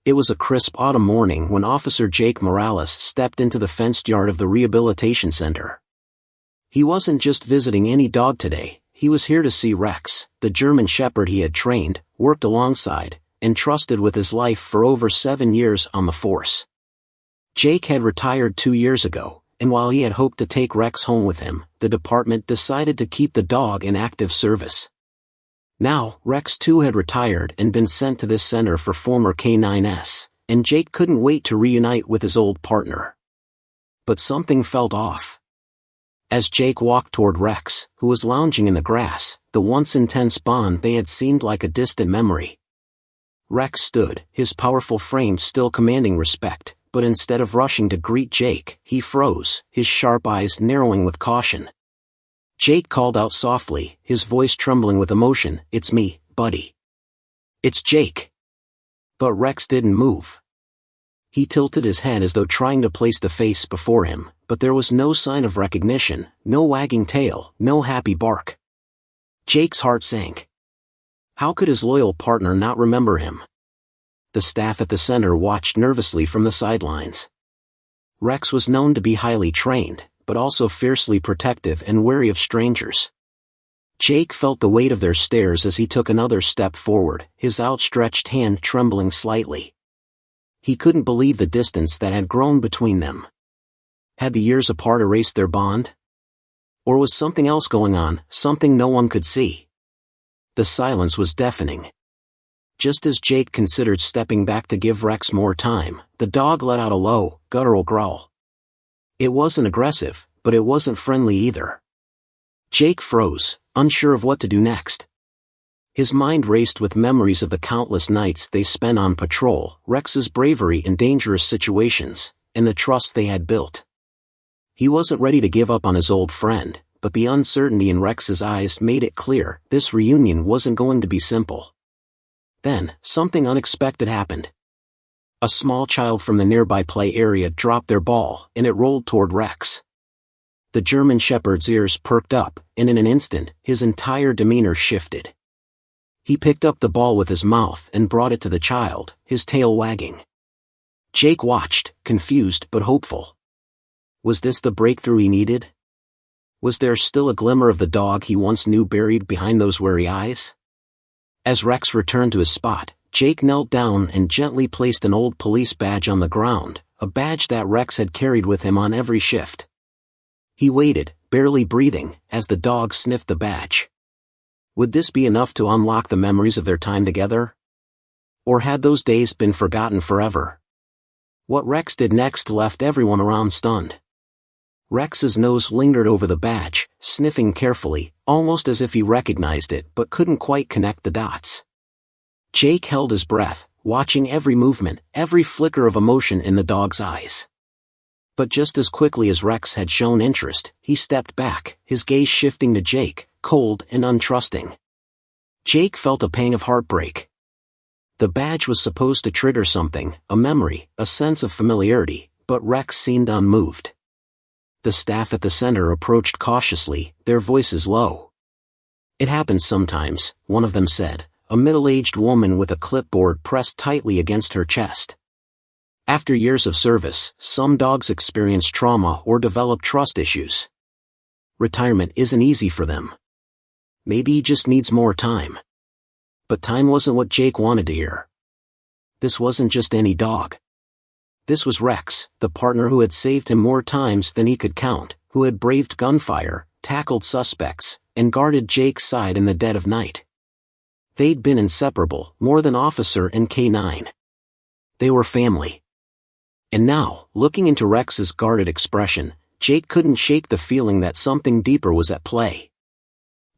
It was a crisp autumn morning when Officer Jake Morales stepped into the fenced yard of the rehabilitation center. He wasn't just visiting any dog today, he was here to see Rex, the German Shepherd he had trained, worked alongside, and trusted with his life for over 7 years on the force. Jake had retired 2 years ago, and while he had hoped to take Rex home with him, the department decided to keep the dog in active service. Now, Rex too had retired and been sent to this center for former K9s, and Jake couldn't wait to reunite with his old partner. But something felt off. As Jake walked toward Rex, who was lounging in the grass, the once intense bond they had seemed like a distant memory. Rex stood, his powerful frame still commanding respect, but instead of rushing to greet Jake, he froze, his sharp eyes narrowing with caution. Jake called out softly, his voice trembling with emotion, "It's me, buddy." "It's Jake." But Rex didn't move. He tilted his head as though trying to place the face before him, but there was no sign of recognition, no wagging tail, no happy bark. Jake's heart sank. How could his loyal partner not remember him? The staff at the center watched nervously from the sidelines. Rex was known to be highly trained, but also fiercely protective and wary of strangers. Jake felt the weight of their stares as he took another step forward, his outstretched hand trembling slightly. He couldn't believe the distance that had grown between them. Had the years apart erased their bond? Or was something else going on, something no one could see? The silence was deafening. Just as Jake considered stepping back to give Rex more time, the dog let out a low, guttural growl. It wasn't aggressive, but it wasn't friendly either. Jake froze, unsure of what to do next. His mind raced with memories of the countless nights they spent on patrol, Rex's bravery in dangerous situations, and the trust they had built. He wasn't ready to give up on his old friend, but the uncertainty in Rex's eyes made it clear this reunion wasn't going to be simple. Then, something unexpected happened. A small child from the nearby play area dropped their ball, and it rolled toward Rex. The German Shepherd's ears perked up, and in an instant, his entire demeanor shifted. He picked up the ball with his mouth and brought it to the child, his tail wagging. Jake watched, confused but hopeful. Was this the breakthrough he needed? Was there still a glimmer of the dog he once knew buried behind those wary eyes? As Rex returned to his spot, Jake knelt down and gently placed an old police badge on the ground, a badge that Rex had carried with him on every shift. He waited, barely breathing, as the dog sniffed the badge. Would this be enough to unlock the memories of their time together? Or had those days been forgotten forever? What Rex did next left everyone around stunned. Rex's nose lingered over the badge, sniffing carefully, almost as if he recognized it but couldn't quite connect the dots. Jake held his breath, watching every movement, every flicker of emotion in the dog's eyes. But just as quickly as Rex had shown interest, he stepped back, his gaze shifting to Jake, cold and untrusting. Jake felt a pang of heartbreak. The badge was supposed to trigger something, a memory, a sense of familiarity, but Rex seemed unmoved. The staff at the center approached cautiously, their voices low. "It happens sometimes," one of them said, a middle-aged woman with a clipboard pressed tightly against her chest. "After years of service, some dogs experience trauma or develop trust issues. Retirement isn't easy for them. Maybe he just needs more time." But time wasn't what Jake wanted to hear. This wasn't just any dog. This was Rex, the partner who had saved him more times than he could count, who had braved gunfire, tackled suspects, and guarded Jake's side in the dead of night. They'd been inseparable, more than officer and K9. They were family. And now, looking into Rex's guarded expression, Jake couldn't shake the feeling that something deeper was at play.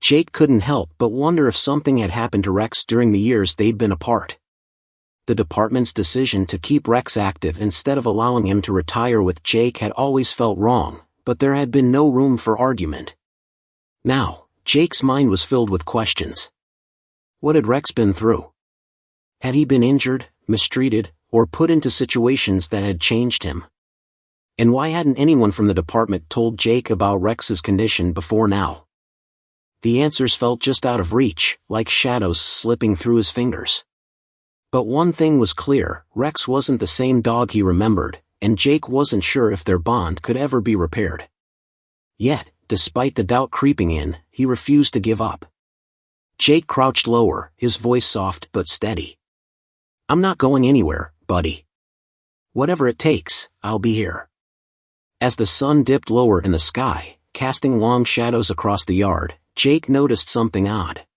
Jake couldn't help but wonder if something had happened to Rex during the years they'd been apart. The department's decision to keep Rex active instead of allowing him to retire with Jake had always felt wrong, but there had been no room for argument. Now, Jake's mind was filled with questions. What had Rex been through? Had he been injured, mistreated, or put into situations that had changed him? And why hadn't anyone from the department told Jake about Rex's condition before now? The answers felt just out of reach, like shadows slipping through his fingers. But one thing was clear, Rex wasn't the same dog he remembered, and Jake wasn't sure if their bond could ever be repaired. Yet, despite the doubt creeping in, he refused to give up. Jake crouched lower, his voice soft but steady. "I'm not going anywhere, buddy. Whatever it takes, I'll be here." As the sun dipped lower in the sky, casting long shadows across the yard, Jake noticed something odd.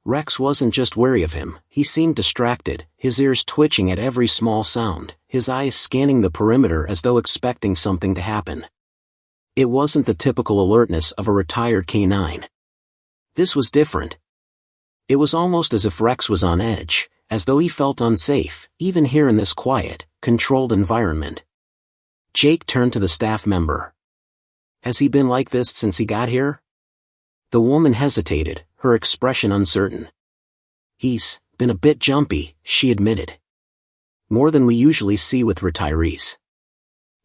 Rex wasn't just wary of him, he seemed distracted, his ears twitching at every small sound, his eyes scanning the perimeter as though expecting something to happen. It wasn't the typical alertness of a retired canine. This was different. It was almost as if Rex was on edge, as though he felt unsafe, even here in this quiet, controlled environment. Jake turned to the staff member. "Has he been like this since he got here?" The woman hesitated, her expression uncertain. "He's been a bit jumpy," she admitted. "More than we usually see with retirees.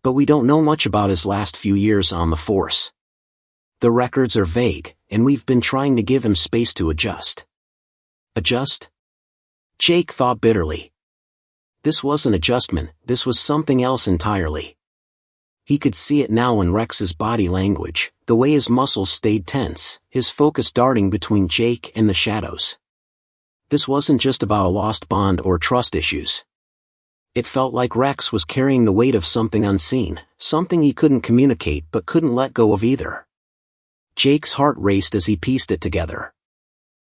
But we don't know much about his last few years on the force. The records are vague, and we've been trying to give him space to adjust." Adjust? Jake thought bitterly. This wasn't adjustment, this was something else entirely. He could see it now in Rex's body language, the way his muscles stayed tense, his focus darting between Jake and the shadows. This wasn't just about a lost bond or trust issues. It felt like Rex was carrying the weight of something unseen, something he couldn't communicate but couldn't let go of either. Jake's heart raced as he pieced it together.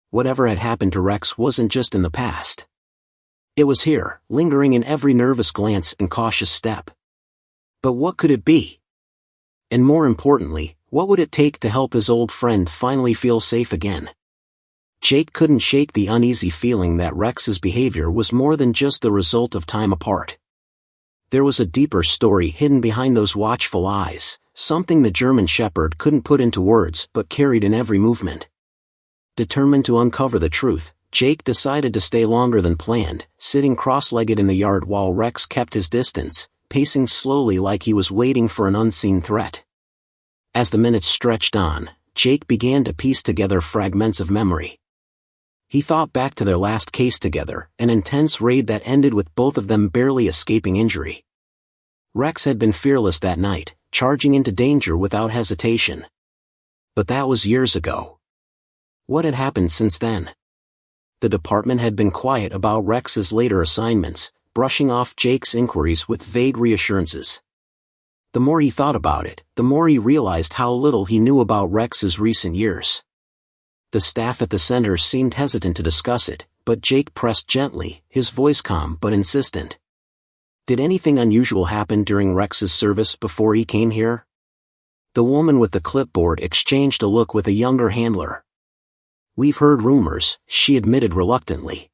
Whatever had happened to Rex wasn't just in the past. It was here, lingering in every nervous glance and cautious step. But what could it be? And more importantly, what would it take to help his old friend finally feel safe again? Jake couldn't shake the uneasy feeling that Rex's behavior was more than just the result of time apart. There was a deeper story hidden behind those watchful eyes, something the German Shepherd couldn't put into words but carried in every movement. Determined to uncover the truth, Jake decided to stay longer than planned, sitting cross-legged in the yard while Rex kept his distance, pacing slowly like he was waiting for an unseen threat. As the minutes stretched on, Jake began to piece together fragments of memory. He thought back to their last case together, an intense raid that ended with both of them barely escaping injury. Rex had been fearless that night, charging into danger without hesitation. But that was years ago. What had happened since then? The department had been quiet about Rex's later assignments, brushing off Jake's inquiries with vague reassurances. The more he thought about it, the more he realized how little he knew about Rex's recent years. The staff at the center seemed hesitant to discuss it, but Jake pressed gently, his voice calm but insistent. "Did anything unusual happen during Rex's service before he came here?" The woman with the clipboard exchanged a look with a younger handler. "We've heard rumors," she admitted reluctantly.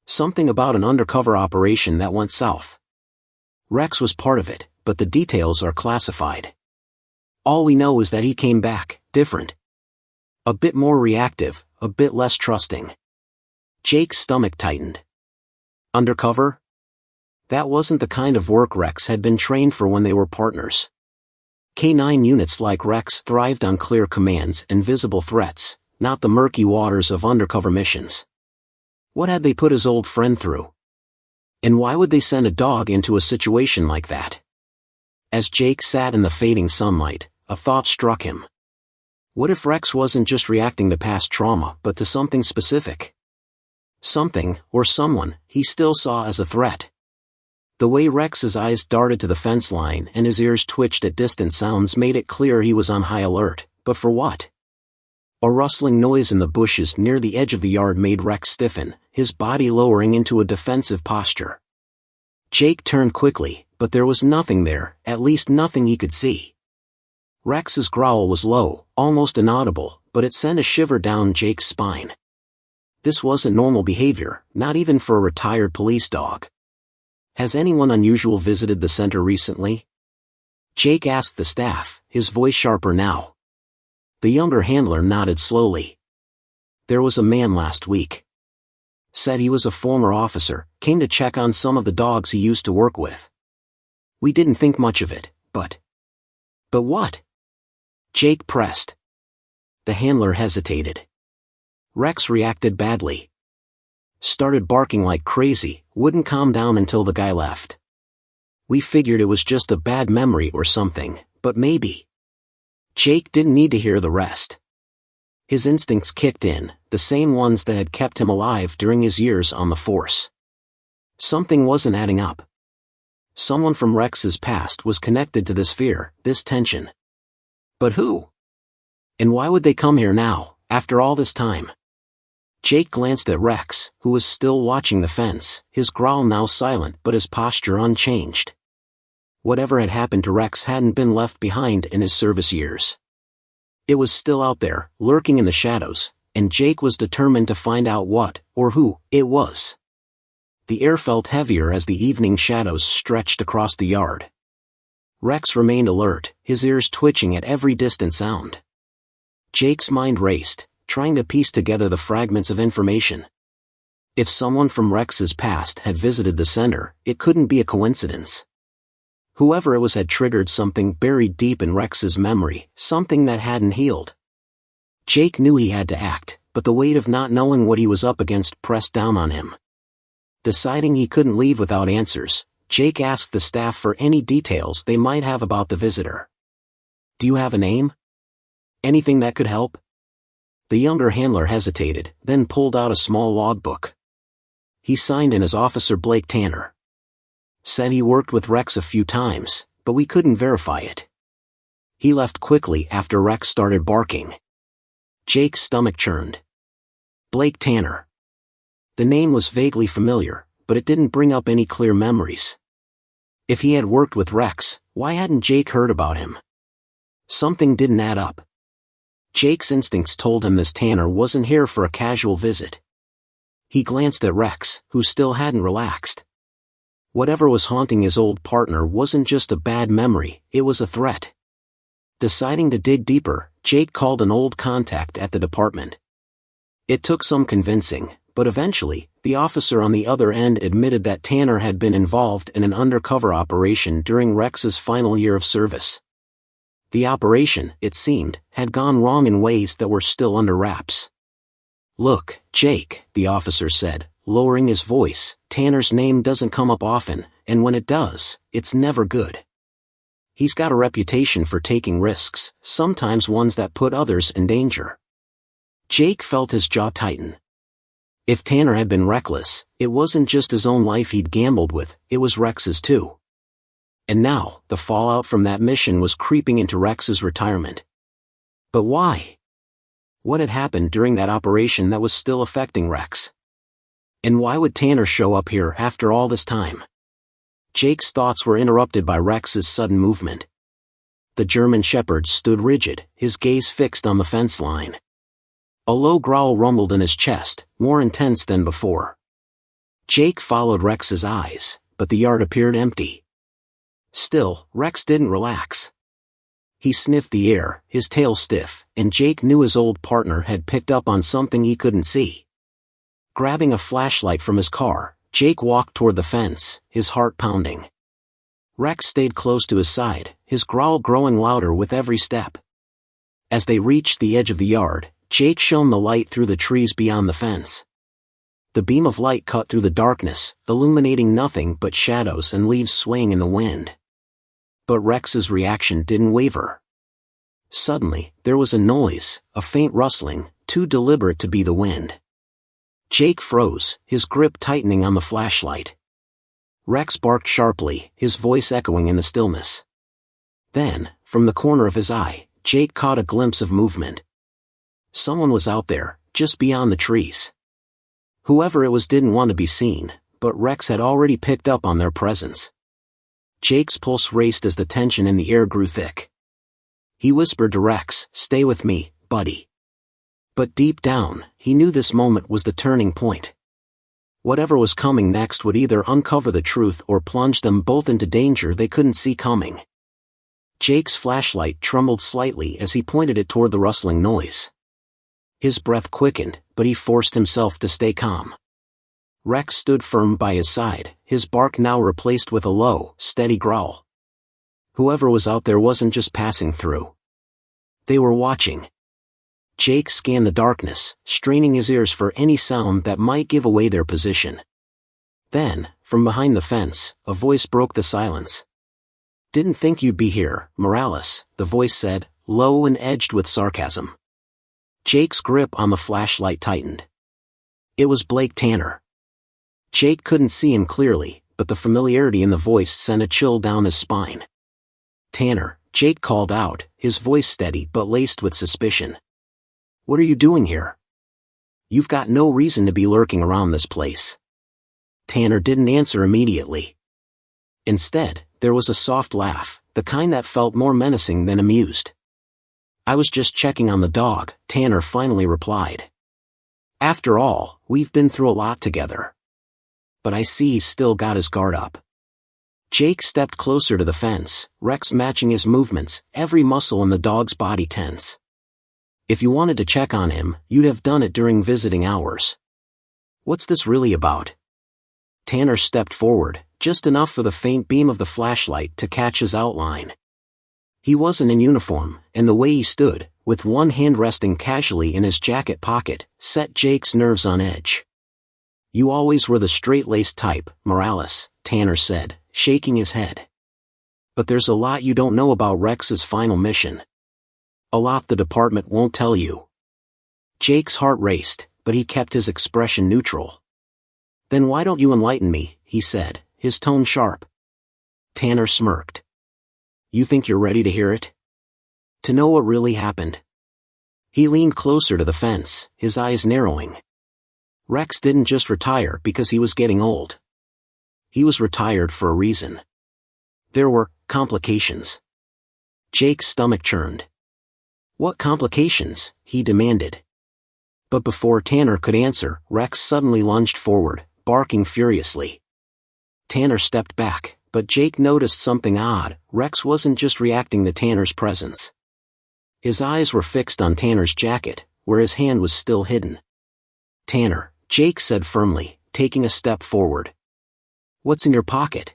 "Something about an undercover operation that went south. Rex was part of it, but the details are classified. All we know is that he came back, different. A bit more reactive, a bit less trusting." Jake's stomach tightened. Undercover? That wasn't the kind of work Rex had been trained for when they were partners. Canine units like Rex thrived on clear commands and visible threats, not the murky waters of undercover missions. What had they put his old friend through? And why would they send a dog into a situation like that? As Jake sat in the fading sunlight, a thought struck him. What if Rex wasn't just reacting to past trauma but to something specific? Something, or someone, he still saw as a threat. The way Rex's eyes darted to the fence line and his ears twitched at distant sounds made it clear he was on high alert, but for what? A rustling noise in the bushes near the edge of the yard made Rex stiffen, his body lowering into a defensive posture. Jake turned quickly, but there was nothing there, at least nothing he could see. Rex's growl was low, almost inaudible, but it sent a shiver down Jake's spine. This wasn't normal behavior, not even for a retired police dog. "Has anyone unusual visited the center recently?" Jake asked the staff, his voice sharper now. The younger handler nodded slowly. "There was a man last week. Said he was a former officer, came to check on some of the dogs he used to work with. We didn't think much of it, but..." "But what?" Jake pressed. The handler hesitated. "Rex reacted badly. started barking like crazy, wouldn't calm down until the guy left. We figured it was just a bad memory or something, but maybe. Jake didn't need to hear the rest. His instincts kicked in, the same ones that had kept him alive during his years on the force. Something wasn't adding up. Someone from Rex's past was connected to this fear, this tension. But who? And why would they come here now, after all this time? Jake glanced at Rex, who was still watching the fence, his growl now silent but his posture unchanged. Whatever had happened to Rex hadn't been left behind in his service years. It was still out there, lurking in the shadows, and Jake was determined to find out what, or who, it was. The air felt heavier as the evening shadows stretched across the yard. Rex remained alert, his ears twitching at every distant sound. Jake's mind raced, trying to piece together the fragments of information. If someone from Rex's past had visited the center, it couldn't be a coincidence. Whoever it was had triggered something buried deep in Rex's memory, something that hadn't healed. Jake knew he had to act, but the weight of not knowing what he was up against pressed down on him. Deciding he couldn't leave without answers, Jake asked the staff for any details they might have about the visitor. "Do you have a name? Anything that could help?" The younger handler hesitated, then pulled out a small logbook. He signed in as Officer Blake Tanner. Said he worked with Rex a few times, but we couldn't verify it. He left quickly after Rex started barking. Jake's stomach churned. Blake Tanner. The name was vaguely familiar, but it didn't bring up any clear memories. If he had worked with Rex, why hadn't Jake heard about him? Something didn't add up. Jake's instincts told him this Tanner wasn't here for a casual visit. He glanced at Rex, who still hadn't relaxed. Whatever was haunting his old partner wasn't just a bad memory, it was a threat. Deciding to dig deeper, Jake called an old contact at the department. It took some convincing, but eventually, the officer on the other end admitted that Tanner had been involved in an undercover operation during Rex's final year of service. The operation, it seemed, had gone wrong in ways that were still under wraps. "Look, Jake," the officer said, lowering his voice, "Tanner's name doesn't come up often, and when it does, it's never good. He's got a reputation for taking risks, sometimes ones that put others in danger." Jake felt his jaw tighten. If Tanner had been reckless, it wasn't just his own life he'd gambled with, it was Rex's too. And now, the fallout from that mission was creeping into Rex's retirement. But why? What had happened during that operation that was still affecting Rex? And why would Tanner show up here after all this time? Jake's thoughts were interrupted by Rex's sudden movement. The German Shepherd stood rigid, his gaze fixed on the fence line. A low growl rumbled in his chest, more intense than before. Jake followed Rex's eyes, but the yard appeared empty. Still, Rex didn't relax. He sniffed the air, his tail stiff, and Jake knew his old partner had picked up on something he couldn't see. Grabbing a flashlight from his car, Jake walked toward the fence, his heart pounding. Rex stayed close to his side, his growl growing louder with every step. As they reached the edge of the yard, Jake shone the light through the trees beyond the fence. The beam of light cut through the darkness, illuminating nothing but shadows and leaves swaying in the wind. But Rex's reaction didn't waver. Suddenly, there was a noise, a faint rustling, too deliberate to be the wind. Jake froze, his grip tightening on the flashlight. Rex barked sharply, his voice echoing in the stillness. Then, from the corner of his eye, Jake caught a glimpse of movement. Someone was out there, just beyond the trees. Whoever it was didn't want to be seen, but Rex had already picked up on their presence. Jake's pulse raced as the tension in the air grew thick. He whispered to Rex, "Stay with me, buddy." But deep down, he knew this moment was the turning point. Whatever was coming next would either uncover the truth or plunge them both into danger they couldn't see coming. Jake's flashlight trembled slightly as he pointed it toward the rustling noise. His breath quickened, but he forced himself to stay calm. Rex stood firm by his side, his bark now replaced with a low, steady growl. Whoever was out there wasn't just passing through. They were watching. Jake scanned the darkness, straining his ears for any sound that might give away their position. Then, from behind the fence, a voice broke the silence. "Didn't think you'd be here, Morales," the voice said, low and edged with sarcasm. Jake's grip on the flashlight tightened. It was Blake Tanner. Jake couldn't see him clearly, but the familiarity in the voice sent a chill down his spine. "Tanner," Jake called out, his voice steady but laced with suspicion. "What are you doing here? You've got no reason to be lurking around this place." Tanner didn't answer immediately. Instead, there was a soft laugh, the kind that felt more menacing than amused. "I was just checking on the dog," Tanner finally replied. "After all, we've been through a lot together. But I see he's still got his guard up." Jake stepped closer to the fence, Rex matching his movements, every muscle in the dog's body tense. "If you wanted to check on him, you'd have done it during visiting hours. What's this really about?" Tanner stepped forward, just enough for the faint beam of the flashlight to catch his outline. He wasn't in uniform, and the way he stood, with one hand resting casually in his jacket pocket, set Jake's nerves on edge. "You always were the straight-laced type, Morales," Tanner said, shaking his head. "But there's a lot you don't know about Rex's final mission. A lot the department won't tell you." Jake's heart raced, but he kept his expression neutral. "Then why don't you enlighten me?" he said, his tone sharp. Tanner smirked. "You think you're ready to hear it? To know what really happened?" He leaned closer to the fence, his eyes narrowing. Rex didn't just retire because he was getting old. He was retired for a reason. There were complications. Jake's stomach churned. "What complications?" he demanded. But before Tanner could answer, Rex suddenly lunged forward, barking furiously. Tanner stepped back, but Jake noticed something odd. Rex wasn't just reacting to Tanner's presence. His eyes were fixed on Tanner's jacket, where his hand was still hidden. "Tanner," Jake said firmly, taking a step forward. "What's in your pocket?"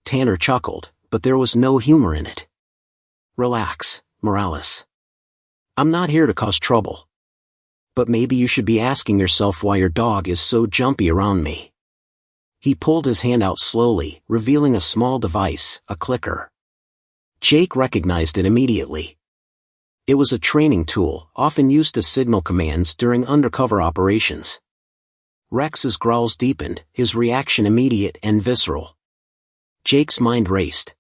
Tanner chuckled, but there was no humor in it. "Relax, Morales. I'm not here to cause trouble. But maybe you should be asking yourself why your dog is so jumpy around me." He pulled his hand out slowly, revealing a small device, a clicker. Jake recognized it immediately. It was a training tool, often used to signal commands during undercover operations. Rex's growls deepened, his reaction immediate and visceral. Jake's mind raced.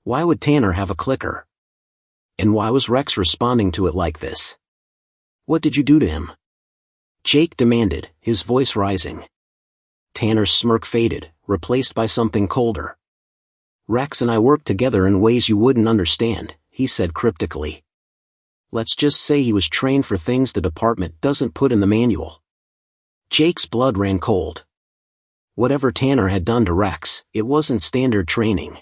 Why would Tanner have a clicker? And why was Rex responding to it like this? "What did you do to him?" Jake demanded, his voice rising. Tanner's smirk faded, replaced by something colder. "Rex and I worked together in ways you wouldn't understand," he said cryptically. "Let's just say he was trained for things the department doesn't put in the manual." Jake's blood ran cold. Whatever Tanner had done to Rex, it wasn't standard training.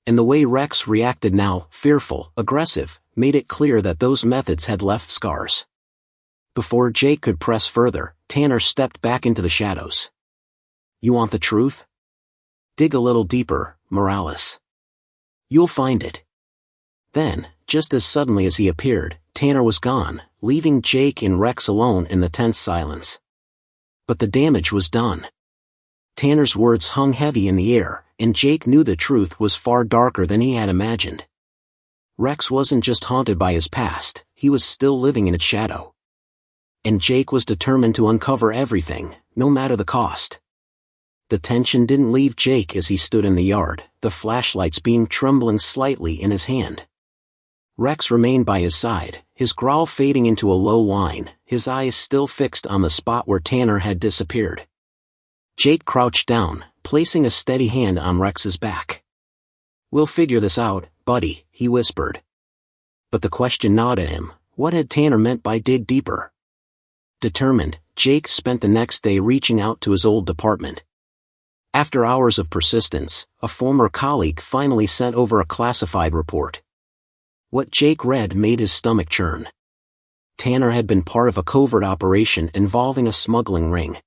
And the way Rex reacted now, fearful, aggressive, made it clear that those methods had left scars. Before Jake could press further, Tanner stepped back into the shadows. "You want the truth? Dig a little deeper, Morales. You'll find it." Then, just as suddenly as he appeared, Tanner was gone, leaving Jake and Rex alone in the tense silence. But the damage was done. Tanner's words hung heavy in the air, and Jake knew the truth was far darker than he had imagined. Rex wasn't just haunted by his past, he was still living in its shadow. And Jake was determined to uncover everything, no matter the cost. The tension didn't leave Jake as he stood in the yard, the flashlight's beam trembling slightly in his hand. Rex remained by his side, his growl fading into a low whine, his eyes still fixed on the spot where Tanner had disappeared. Jake crouched down, placing a steady hand on Rex's back. "We'll figure this out, buddy," he whispered. But the question gnawed at him. What had Tanner meant by dig deeper? Determined, Jake spent the next day reaching out to his old department. After hours of persistence, a former colleague finally sent over a classified report. What Jake read made his stomach churn. Tanner had been part of a covert operation involving a smuggling ring.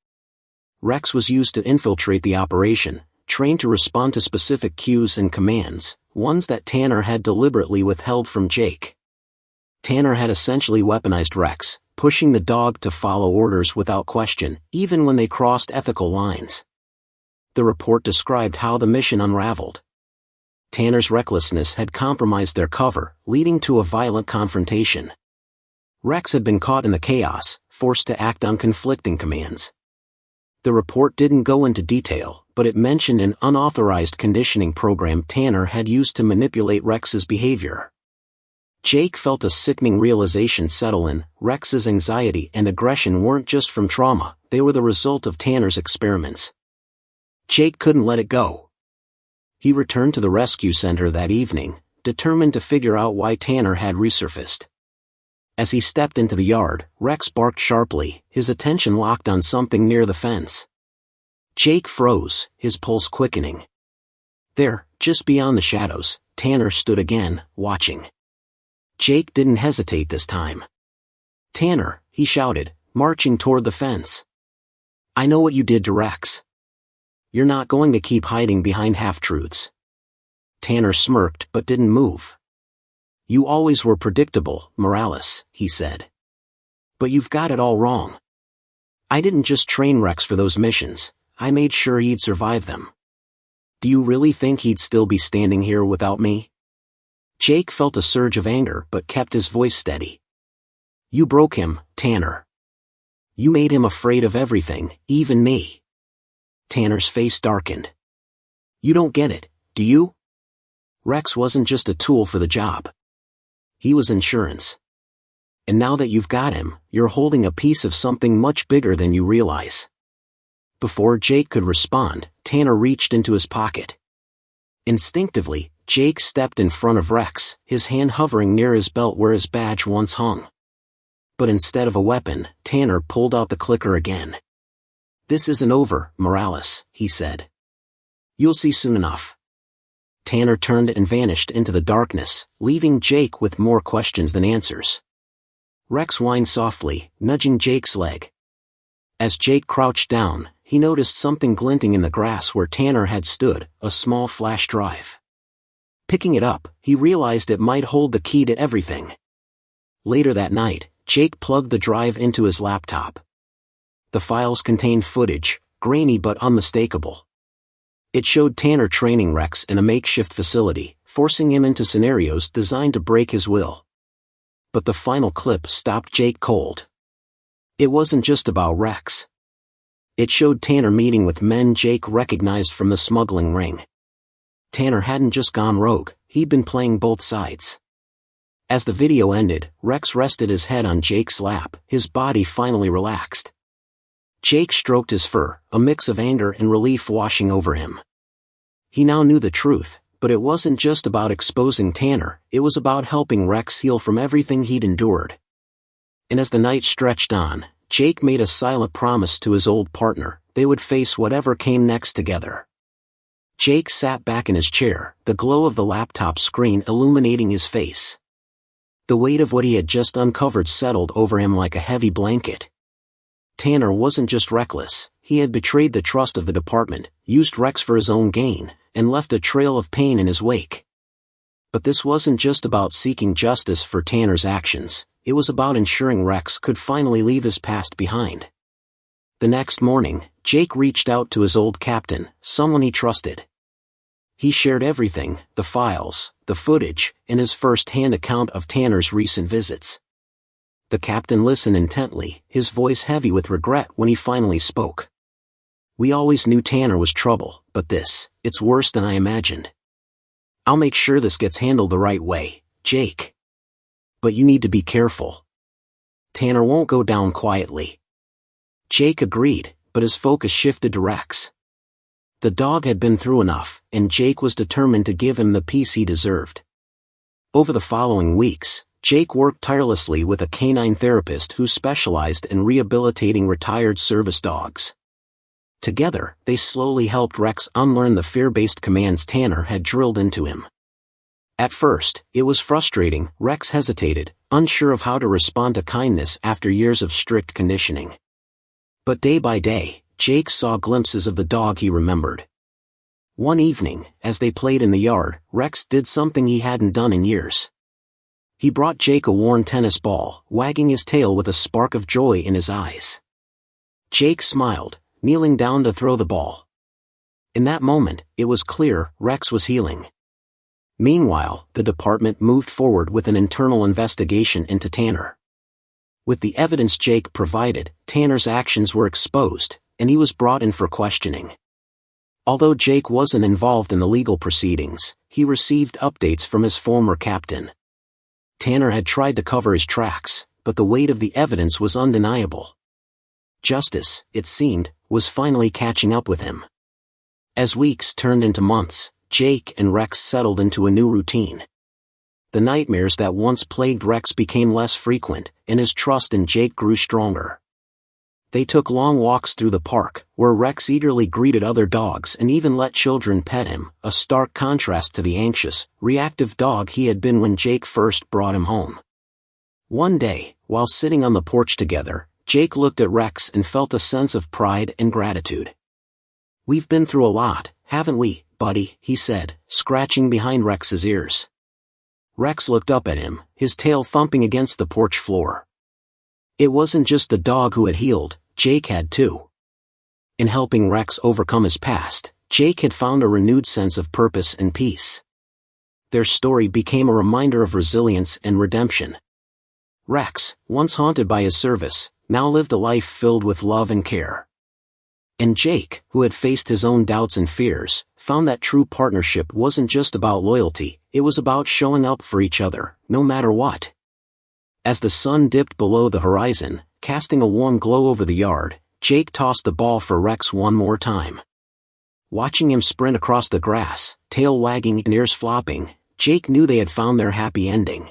Rex was used to infiltrate the operation, trained to respond to specific cues and commands, ones that Tanner had deliberately withheld from Jake. Tanner had essentially weaponized Rex, pushing the dog to follow orders without question, even when they crossed ethical lines. The report described how the mission unraveled. Tanner's recklessness had compromised their cover, leading to a violent confrontation. Rex had been caught in the chaos, forced to act on conflicting commands. The report didn't go into detail, but it mentioned an unauthorized conditioning program Tanner had used to manipulate Rex's behavior. Jake felt a sickening realization settle in. Rex's anxiety and aggression weren't just from trauma, they were the result of Tanner's experiments. Jake couldn't let it go. He returned to the rescue center that evening, determined to figure out why Tanner had resurfaced. As he stepped into the yard, Rex barked sharply, his attention locked on something near the fence. Jake froze, his pulse quickening. There, just beyond the shadows, Tanner stood again, watching. Jake didn't hesitate this time. "Tanner," he shouted, marching toward the fence. "I know what you did to Rex. You're not going to keep hiding behind half-truths." Tanner smirked but didn't move. "You always were predictable, Morales," he said. "But you've got it all wrong. I didn't just train Rex for those missions, I made sure he'd survive them. Do you really think he'd still be standing here without me?" Jake felt a surge of anger but kept his voice steady. "You broke him, Tanner. You made him afraid of everything, even me." Tanner's face darkened. "You don't get it, do you? Rex wasn't just a tool for the job. He was insurance. And now that you've got him, you're holding a piece of something much bigger than you realize." Before Jake could respond, Tanner reached into his pocket. Instinctively, Jake stepped in front of Rex, his hand hovering near his belt where his badge once hung. But instead of a weapon, Tanner pulled out the clicker again. "This isn't over, Morales," he said. "You'll see soon enough." Tanner turned and vanished into the darkness, leaving Jake with more questions than answers. Rex whined softly, nudging Jake's leg. As Jake crouched down, he noticed something glinting in the grass where Tanner had stood, a small flash drive. Picking it up, he realized it might hold the key to everything. Later that night, Jake plugged the drive into his laptop. The files contained footage, grainy but unmistakable. It showed Tanner training Rex in a makeshift facility, forcing him into scenarios designed to break his will. But the final clip stopped Jake cold. It wasn't just about Rex. It showed Tanner meeting with men Jake recognized from the smuggling ring. Tanner hadn't just gone rogue, he'd been playing both sides. As the video ended, Rex rested his head on Jake's lap, his body finally relaxed. Jake stroked his fur, a mix of anger and relief washing over him. He now knew the truth, but it wasn't just about exposing Tanner, it was about helping Rex heal from everything he'd endured. And as the night stretched on, Jake made a silent promise to his old partner, they would face whatever came next together. Jake sat back in his chair, the glow of the laptop screen illuminating his face. The weight of what he had just uncovered settled over him like a heavy blanket. Tanner wasn't just reckless, he had betrayed the trust of the department, used Rex for his own gain, and left a trail of pain in his wake. But this wasn't just about seeking justice for Tanner's actions, it was about ensuring Rex could finally leave his past behind. The next morning, Jake reached out to his old captain, someone he trusted. He shared everything, the files, the footage, and his first-hand account of Tanner's recent visits. The captain listened intently, his voice heavy with regret when he finally spoke. "We always knew Tanner was trouble, but it's worse than I imagined. I'll make sure this gets handled the right way, Jake. But you need to be careful. Tanner won't go down quietly." Jake agreed, but his focus shifted to Rex. The dog had been through enough, and Jake was determined to give him the peace he deserved. Over the following weeks, Jake worked tirelessly with a canine therapist who specialized in rehabilitating retired service dogs. Together, they slowly helped Rex unlearn the fear-based commands Tanner had drilled into him. At first, it was frustrating. Rex hesitated, unsure of how to respond to kindness after years of strict conditioning. But day by day, Jake saw glimpses of the dog he remembered. One evening, as they played in the yard, Rex did something he hadn't done in years. He brought Jake a worn tennis ball, wagging his tail with a spark of joy in his eyes. Jake smiled, kneeling down to throw the ball. In that moment, it was clear Rex was healing. Meanwhile, the department moved forward with an internal investigation into Tanner. With the evidence Jake provided, Tanner's actions were exposed, and he was brought in for questioning. Although Jake wasn't involved in the legal proceedings, he received updates from his former captain. Tanner had tried to cover his tracks, but the weight of the evidence was undeniable. Justice, it seemed, was finally catching up with him. As weeks turned into months, Jake and Rex settled into a new routine. The nightmares that once plagued Rex became less frequent, and his trust in Jake grew stronger. They took long walks through the park, where Rex eagerly greeted other dogs and even let children pet him, a stark contrast to the anxious, reactive dog he had been when Jake first brought him home. One day, while sitting on the porch together, Jake looked at Rex and felt a sense of pride and gratitude. "We've been through a lot, haven't we, buddy?" he said, scratching behind Rex's ears. Rex looked up at him, his tail thumping against the porch floor. It wasn't just the dog who had healed, Jake had too. In helping Rex overcome his past, Jake had found a renewed sense of purpose and peace. Their story became a reminder of resilience and redemption. Rex, once haunted by his service, now lived a life filled with love and care. And Jake, who had faced his own doubts and fears, found that true partnership wasn't just about loyalty, it was about showing up for each other, no matter what. As the sun dipped below the horizon, casting a warm glow over the yard, Jake tossed the ball for Rex one more time. Watching him sprint across the grass, tail wagging and ears flopping, Jake knew they had found their happy ending.